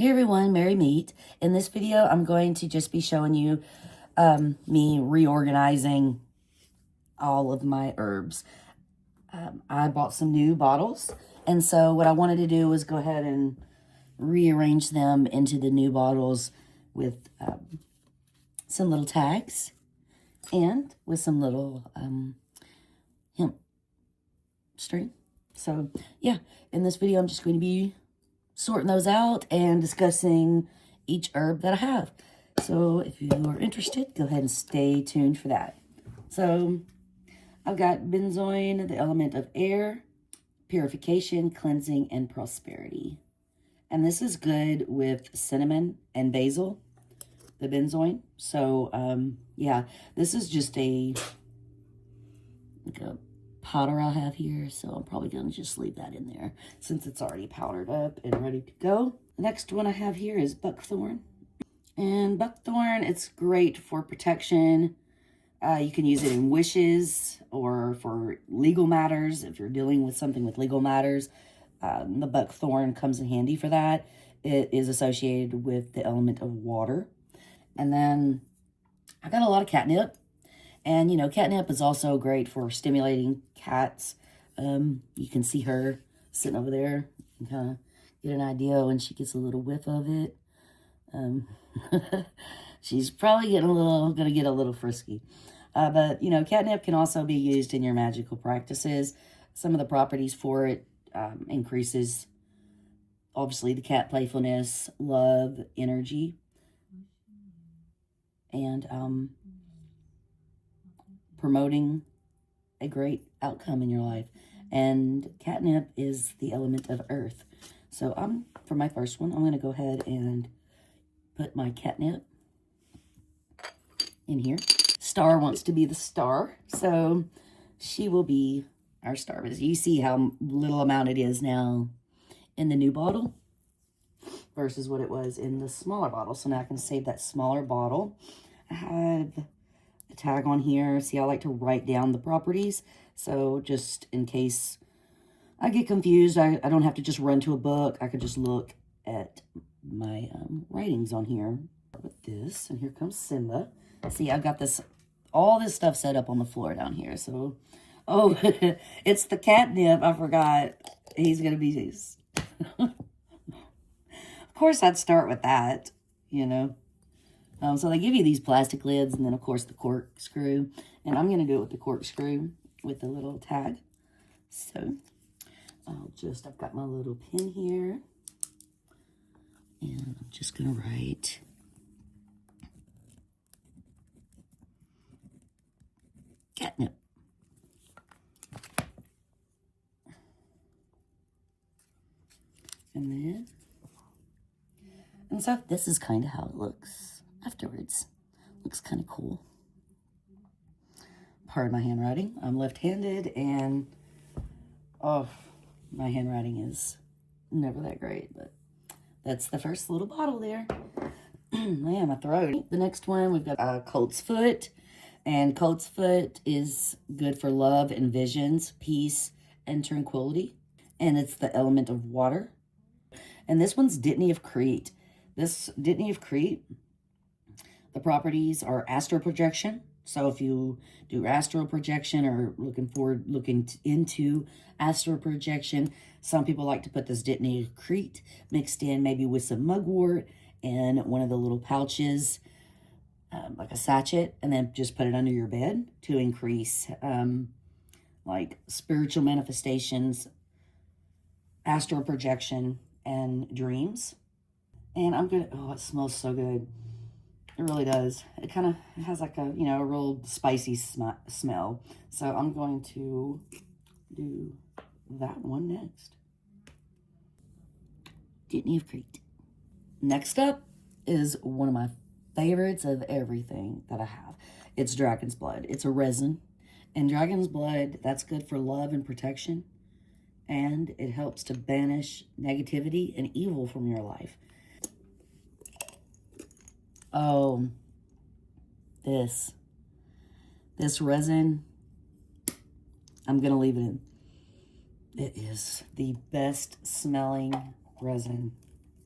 Hey everyone, Merry Meet. In this video, I'm going to just be showing you me reorganizing all of my herbs. I bought some new bottles, and so what I wanted to do was go ahead and rearrange them into the new bottles with some little tags and with some little hemp string. So yeah, in this video, I'm just going to be sorting those out and discussing each herb that I have. So if you are interested, go ahead and stay tuned for that. So I've got benzoin, the element of air, purification, cleansing, and prosperity. And this is good with cinnamon and basil, the benzoin. So yeah, this is just like a powder I have here, so I'm probably going to just leave that in there since it's already powdered up and ready to go. The next one I have here is buckthorn. And buckthorn, it's great for protection. You can use it in wishes or for legal matters. If you're dealing with something with legal matters, the buckthorn comes in handy for that. It is associated with the element of water. And then I got a lot of catnip. And, you know, catnip is also great for stimulating cats. You can see her sitting over there and kind of get an idea when she gets a little whiff of it. She's probably gonna get a little frisky. But, you know, catnip can also be used in your magical practices. Some of the properties for it increases, obviously, the cat playfulness, love, energy, and promoting a great outcome in your life. And catnip is the element of earth. So for my first one, I'm going to go ahead and put my catnip in here. Star wants to be the star, so she will be our star. But you see how little amount it is now in the new bottle versus what it was in the smaller bottle. So now I can save that smaller bottle. I have a tag on here. See, I like to write down the properties. So just in case I get confused, I don't have to just run to a book. I could just look at my writings on here with this. And here comes Simba. See, I've got all this stuff set up on the floor down here. So, oh, it's the catnip. I forgot. He's going to be... Of course, I'd start with that, you know. So they give you these plastic lids and then, of course, the corkscrew. And I'm going to do it with the corkscrew with the little tag. So I've got my little pen here. And I'm just going to write catnip. And so this is kind of how it looks afterwards. Looks kind of cool. Pardon my handwriting. I'm left-handed, and oh, my handwriting is never that great, but that's the first little bottle there. Man, my throat. The next one, we've got colt's foot, and colt's foot is good for love and visions, peace, and tranquility, and it's the element of water. And this one's Dittany of Crete. This Dittany of Crete, the properties are astral projection. So if you do astral projection or looking into astral projection, some people like to put this Dittany of Crete mixed in maybe with some mugwort and one of the little pouches, like a sachet, and then just put it under your bed to increase like spiritual manifestations, astral projection, and dreams. And I'm gonna, oh, it smells so good. It really does. It kind of has like a, you know, a real spicy smell. So I'm going to do that one next. Dittany of Crete. Next up is one of my favorites of everything that I have. It's dragon's blood. It's a resin. And dragon's blood, that's good for love and protection. And it helps to banish negativity and evil from your life. Oh, this resin, I'm going to leave it in. It is the best smelling resin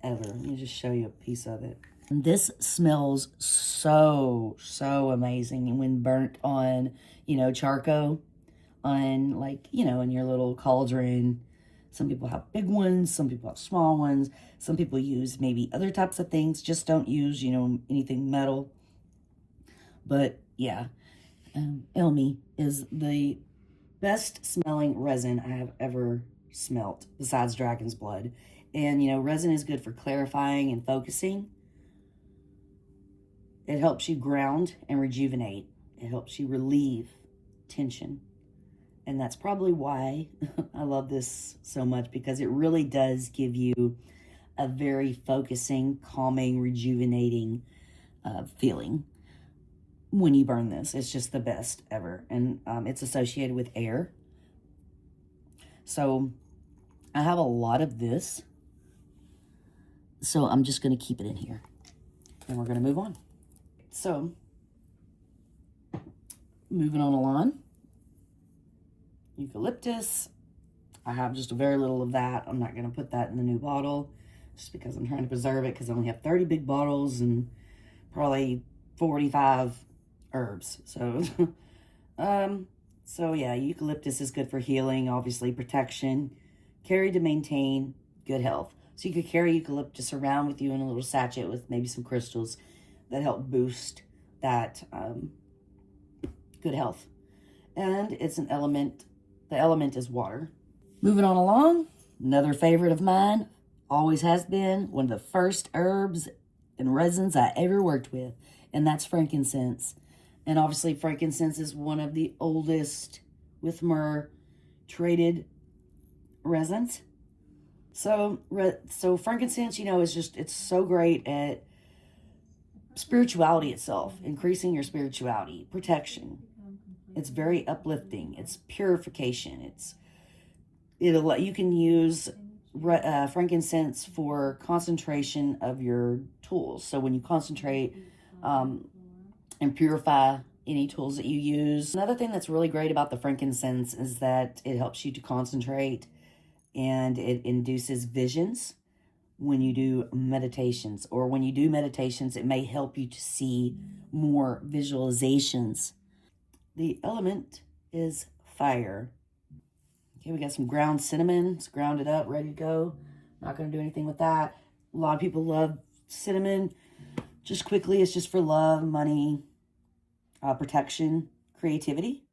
ever. Let me just show you a piece of it. And this smells so amazing when burnt on, you know, charcoal, on like, you know, in your little cauldron. Some people have big ones, some people have small ones, some people use maybe other types of things. Just don't use, you know, anything metal. But yeah, Elmi is the best smelling resin I have ever smelt besides dragon's blood. And, you know, resin is good for clarifying and focusing. It helps you ground and rejuvenate. It helps you relieve tension. And that's probably why I love this so much, because it really does give you a very focusing, calming, rejuvenating feeling when you burn this. It's just the best ever. And it's associated with air. So I have a lot of this. So I'm just going to keep it in here. And we're going to move on. So, moving on along. Eucalyptus. I have just a very little of that. I'm not going to put that in the new bottle just because I'm trying to preserve it, because I only have 30 big bottles and probably 45 herbs. So, so yeah, eucalyptus is good for healing, obviously protection, carry to maintain good health. So you could carry eucalyptus around with you in a little sachet with maybe some crystals that help boost that good health. And it's an element. The element is water. Moving on along, another favorite of mine, always has been, one of the first herbs and resins I ever worked with, and that's frankincense. And obviously frankincense is one of the oldest with myrrh traded resins. So frankincense, you know, is just, it's so great at spirituality itself, increasing your spirituality, protection. It's very uplifting. It's purification. You can use frankincense for concentration of your tools. So when you concentrate and purify any tools that you use. Another thing that's really great about the frankincense is that it helps you to concentrate, and it induces visions. When you do meditations, or when you do meditations, it may help you to see more visualizations. The element is fire. Okay, we got some ground cinnamon. It's grounded up, ready to go. Not going to do anything with that. A lot of people love cinnamon. Just quickly, it's just for love, money, protection, creativity.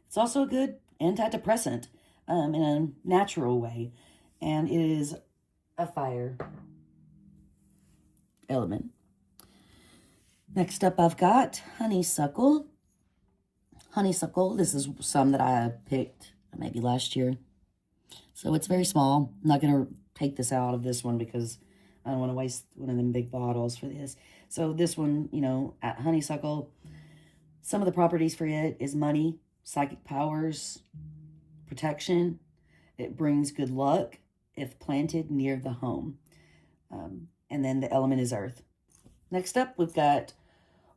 It's also a good antidepressant in a natural way. And it is a fire element. Next up, I've got honeysuckle. Honeysuckle, this is some that I picked maybe last year. So it's very small. I'm not going to take this out of this one because I don't want to waste one of them big bottles for this. So this one, you know, at honeysuckle, some of the properties for it is money, psychic powers, protection. It brings good luck if planted near the home. And then the element is earth. Next up, we've got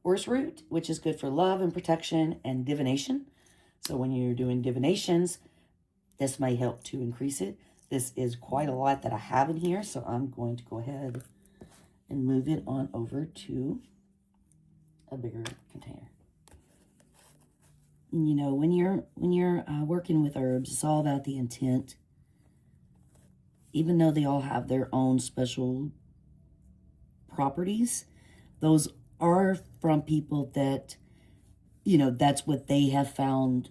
orris root, which is good for love and protection and divination. So when you're doing divinations, this may help to increase it. This is quite a lot that I have in here, so I'm going to go ahead and move it on over to a bigger container. You know, when you're working with herbs, it's all about the intent. Even though they all have their own special properties, those are from people that, you know, that's what they have found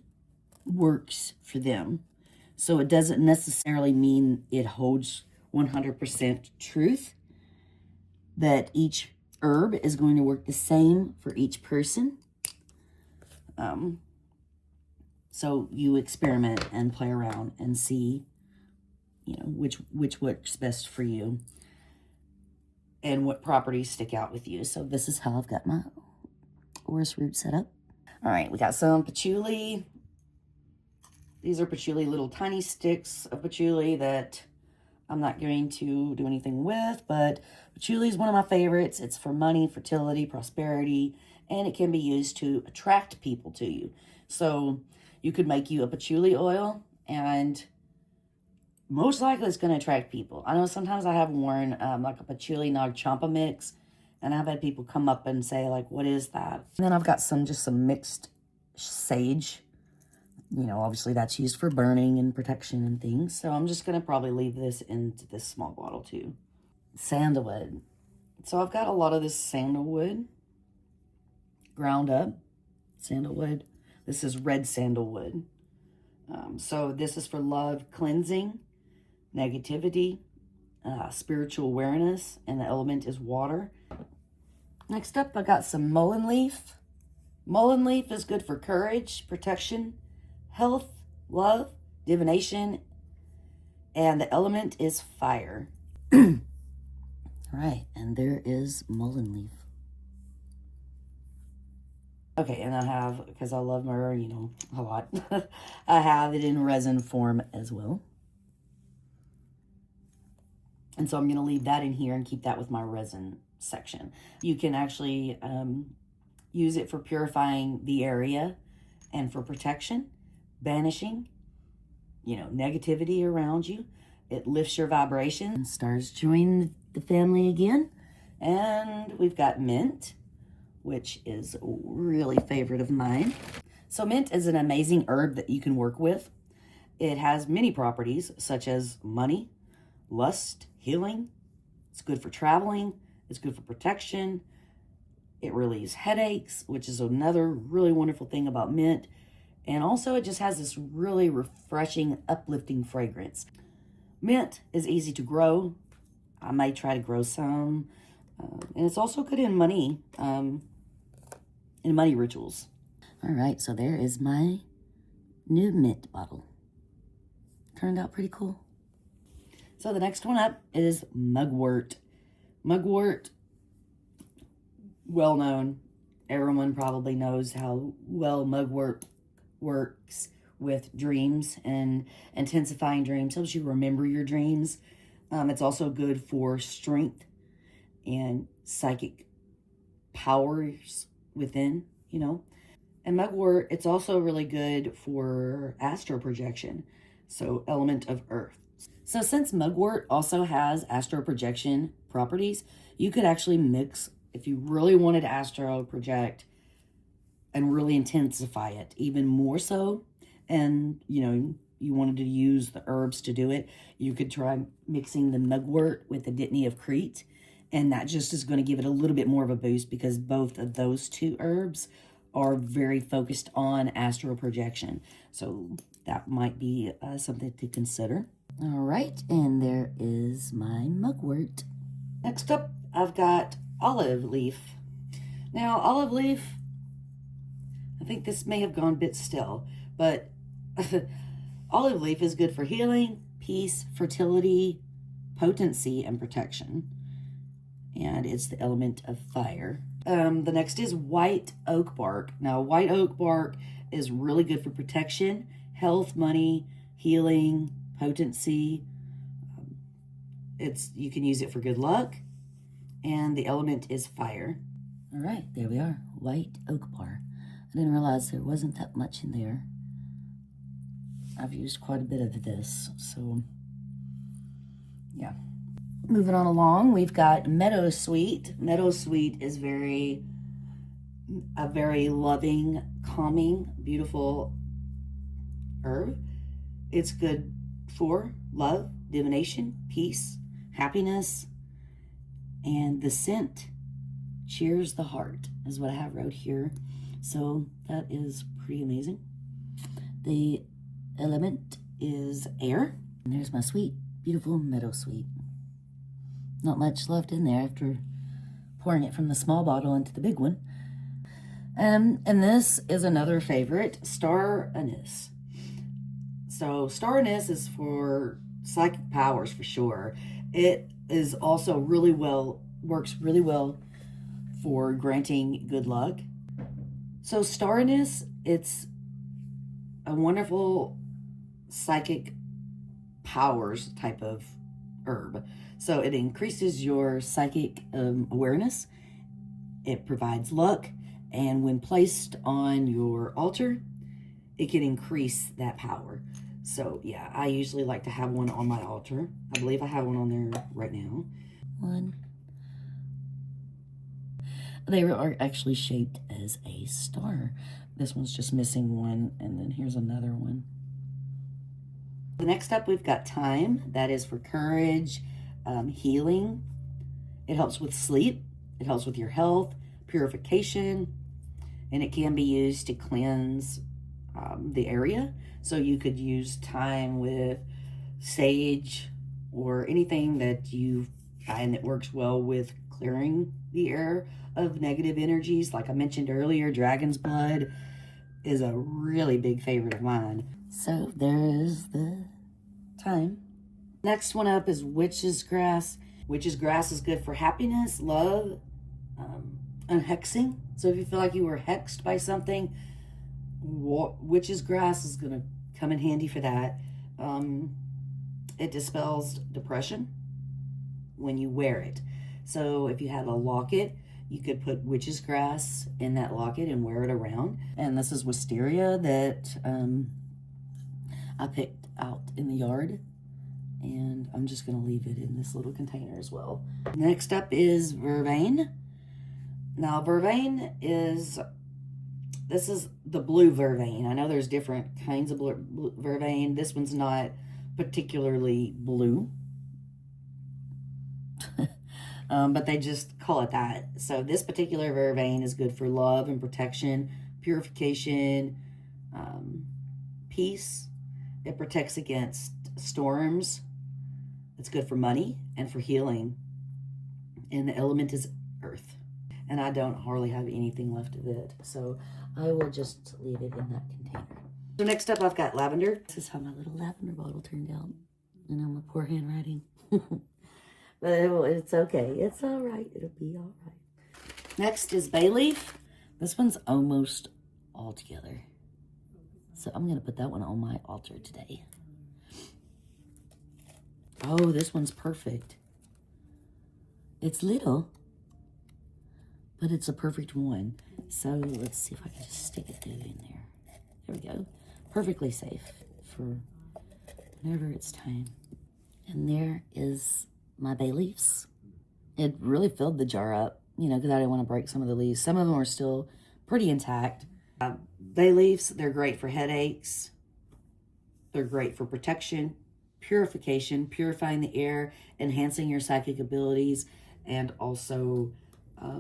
works for them. So it doesn't necessarily mean it holds 100% truth, that each herb is going to work the same for each person. So you experiment and play around and see, you know, which works best for you and what properties stick out with you. So this is how I've got my orris root set up. All right, we got some patchouli. These are patchouli, little tiny sticks of patchouli that I'm not going to do anything with, but patchouli is one of my favorites. It's for money, fertility, prosperity, and it can be used to attract people to you. So you could make you a patchouli oil and most likely it's going to attract people. I know sometimes I have worn like a patchouli nag champa mix, and I've had people come up and say, like, what is that? And then I've got just some mixed sage. You know, obviously that's used for burning and protection and things. So I'm just going to probably leave this into this small bottle too. Sandalwood. So I've got a lot of this sandalwood ground up. Sandalwood. This is red sandalwood. So this is for love, cleansing, negativity, spiritual awareness, and the element is water. Next up, I got some mullein leaf. Mullein leaf is good for courage, protection, health, love, divination, and the element is fire. All right, and there is mullein leaf. Okay, and I have, because I love myrrh, you know, a lot, I have it in resin form as well. And so I'm going to leave that in here and keep that with my resin section. You can actually use it for purifying the area and for protection, banishing, you know, negativity around you. It lifts your vibration and stars join the family again. And we've got mint, which is a really favorite of mine. So mint is an amazing herb that you can work with. It has many properties such as money, lust, healing. It's good for traveling. It's good for protection. It relieves headaches, which is another really wonderful thing about mint. And also it just has this really refreshing, uplifting fragrance. Mint is easy to grow. I might try to grow some. And it's also good in money rituals. All right, so there is my new mint bottle. Turned out pretty cool. So the next one up is mugwort. Mugwort, well known. Everyone probably knows how well mugwort works with dreams and intensifying dreams. Helps you remember your dreams. It's also good for strength and psychic powers within, you know. And mugwort, it's also really good for astral projection. So element of earth. So since mugwort also has astral projection properties, you could actually mix, if you really wanted to astral project and really intensify it even more so, and you know, you wanted to use the herbs to do it, you could try mixing the mugwort with the dittany of Crete, and that just is going to give it a little bit more of a boost because both of those two herbs are very focused on astral projection. So that might be something to consider. All right, and there is my mugwort. Next up, I've got olive leaf. Now, olive leaf, I think this may have gone a bit stale, but olive leaf is good for healing, peace, fertility, potency, and protection. And it's the element of fire. The next is white oak bark. Now, white oak bark is really good for protection, health, money, healing, potency. You can use it for good luck, and the element is fire. All right, there we are, white oak bark. I didn't realize there wasn't that much in there. I've used quite a bit of this, so yeah. Moving on along, we've got meadowsweet. Meadowsweet is a very loving, calming, beautiful herb. It's good for love, divination, peace, happiness, and the scent cheers the heart is what I have wrote here. So that is pretty amazing. The element is air. And there's my sweet, beautiful meadowsweet. Not much left in there after pouring it from the small bottle into the big one. And this is another favorite, star anise. So star anise is for psychic powers for sure. It is also works really well for granting good luck. So star anise, it's a wonderful psychic powers type of herb. So it increases your psychic awareness. It provides luck. And when placed on your altar, it can increase that power. So yeah, I usually like to have one on my altar. I believe I have one on there right now. One. They are actually shaped as a star. This one's just missing one, and then here's another one. The next up, we've got thyme. That is for courage, healing. It helps with sleep. It helps with your health, purification, and it can be used to cleanse the area. So you could use thyme with sage or anything that you find that works well with clearing the air of negative energies. Like I mentioned earlier, dragon's blood is a really big favorite of mine. So there's the thyme. Next one up is witch's grass. Witch's grass is good for happiness, love, and hexing. So if you feel like you were hexed by something, witch's grass is going to come in handy for that. It dispels depression when you wear it. So if you have a locket, you could put witch's grass in that locket and wear it around. And this is wisteria that I picked out in the yard. And I'm just going to leave it in this little container as well. Next up is vervain. Now, vervain this is the blue vervain. I know there's different kinds of blue vervain. This one's not particularly blue. But they just call it that. So this particular vervain is good for love and protection, purification, peace. It protects against storms. It's good for money and for healing. And the element is earth. And I don't hardly have anything left of it. So I will just leave it in that container. So next up, I've got lavender. This is how my little lavender bottle turned out. You know, my poor handwriting. But it's okay. It's all right. It'll be all right. Next is bay leaf. This one's almost all together. So I'm going to put that one on my altar today. Oh, this one's perfect. It's little, but it's a perfect one. So let's see if I can just stick it in there. There we go. Perfectly safe for whenever it's time. And there is my bay leaves. It really filled the jar up, you know, because I didn't want to break some of the leaves. Some of them are still pretty intact. Bay leaves, they're great for headaches. They're great for protection, purification, purifying the air, enhancing your psychic abilities, and also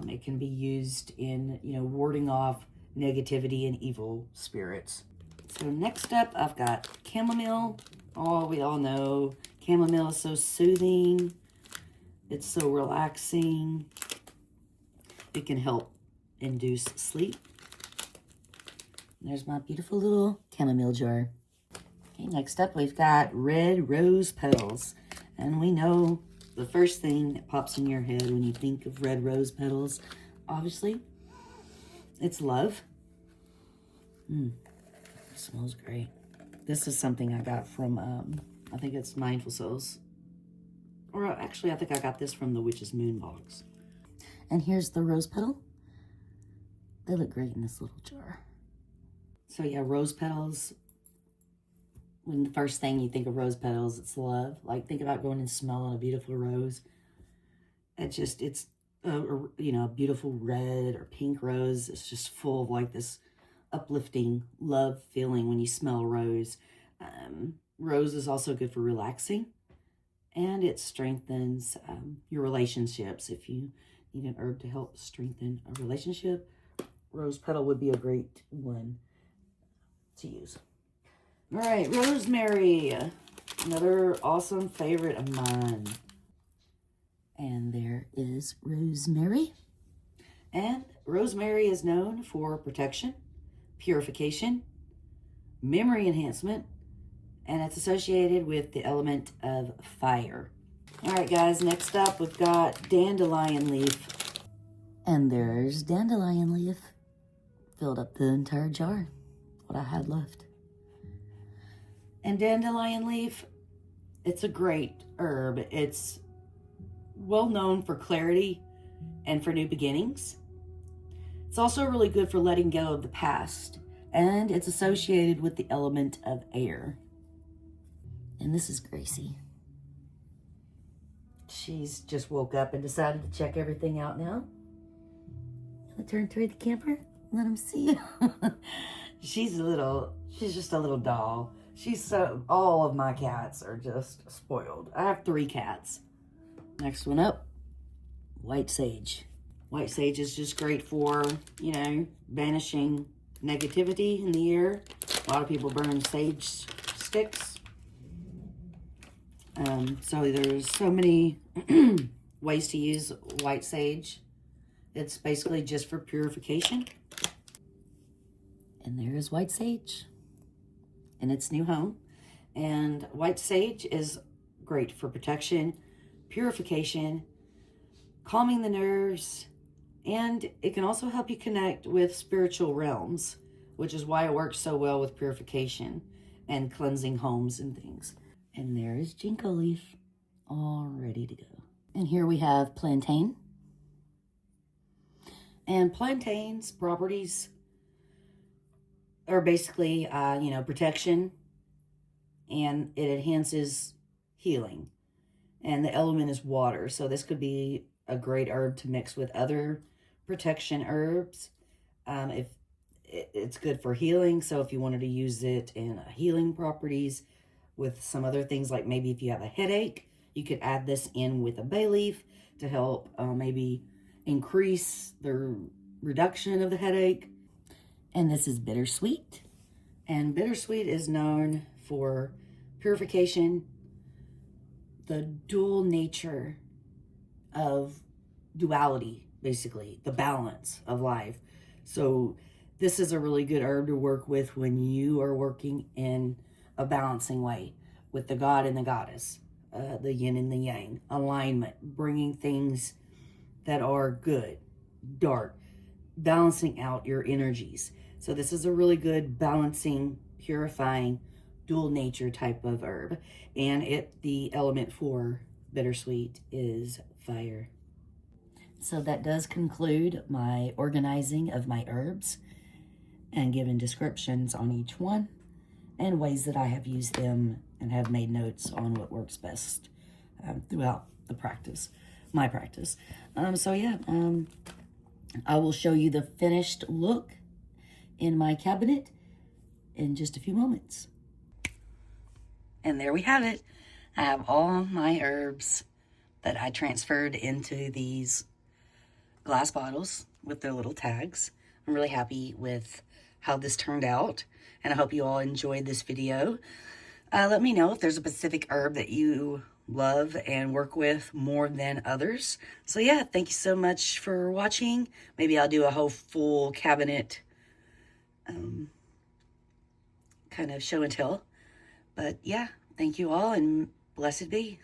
it can be used in, you know, warding off negativity and evil spirits. So next up, I've got chamomile. Oh, we all know chamomile is so soothing. It's so relaxing. It can help induce sleep. There's my beautiful little chamomile jar. Okay, next up we've got red rose petals. And we know the first thing that pops in your head when you think of red rose petals, obviously, it's love. It smells great. This is something I got from, I think it's Mindful Souls. Or actually, I think I got this from the Witch's Moon box. And here's the rose petal. They look great in this little jar. So yeah, rose petals. When the first thing you think of rose petals, it's love. Like, think about going and smelling a beautiful rose. It's you know, a beautiful red or pink rose. It's just full of like this uplifting love feeling when you smell a rose. Rose is also good for relaxing, and it strengthens your relationships. If you need an herb to help strengthen a relationship, rose petal would be a great one to use. All right, rosemary, another awesome favorite of mine. And there is rosemary. And rosemary is known for protection, purification, memory enhancement, and it's associated with the element of fire. All right, guys, next up we've got dandelion leaf. And there's dandelion leaf. Filled up the entire jar, what I had left. And dandelion leaf, it's a great herb. It's well known for clarity and for new beginnings. It's also really good for letting go of the past, and it's associated with the element of air. And this is Gracie. She's just woke up and decided to check everything out now. Gonna turn toward the camper, let him see. She's just a little doll. All of my cats are just spoiled. I have 3 cats. Next one up, white sage. White sage is just great for, you know, banishing negativity in the air. A lot of people burn sage sticks. So there's so many ways to use white sage. It's basically just for purification. And there is white sage in its new home. And white sage is great for protection, purification, calming the nerves, and it can also help you connect with spiritual realms, which is why it works so well with purification and cleansing homes and things. And there is ginkgo leaf, all ready to go. And here we have plantain. And plantain's properties are basically, you know, protection, and it enhances healing. And the element is water, so this could be a great herb to mix with other protection herbs. If it's good for healing, so if you wanted to use it in healing properties with some other things, like maybe if you have a headache, you could add this in with a bay leaf to help maybe increase the reduction of the headache. And this is bittersweet. And bittersweet is known for purification, the dual nature of duality, basically, the balance of life. So this is a really good herb to work with when you are working in a balancing way with the god and the goddess, the yin and the yang, alignment, bringing things that are good, dark, balancing out your energies. So this is a really good balancing, purifying, dual nature type of herb. And the element for bittersweet is fire. So that does conclude my organizing of my herbs and giving descriptions on each one and ways that I have used them and have made notes on what works best throughout the practice, my practice. So yeah, I will show you the finished look in my cabinet in just a few moments. And there we have it. I have all my herbs that I transferred into these glass bottles with their little tags. I'm really happy with how this turned out, and I hope you all enjoyed this video. Let me know if there's a specific herb that you love and work with more than others. So yeah, thank you so much for watching. Maybe I'll do a whole full cabinet kind of show and tell. But yeah, thank you all, and blessed be.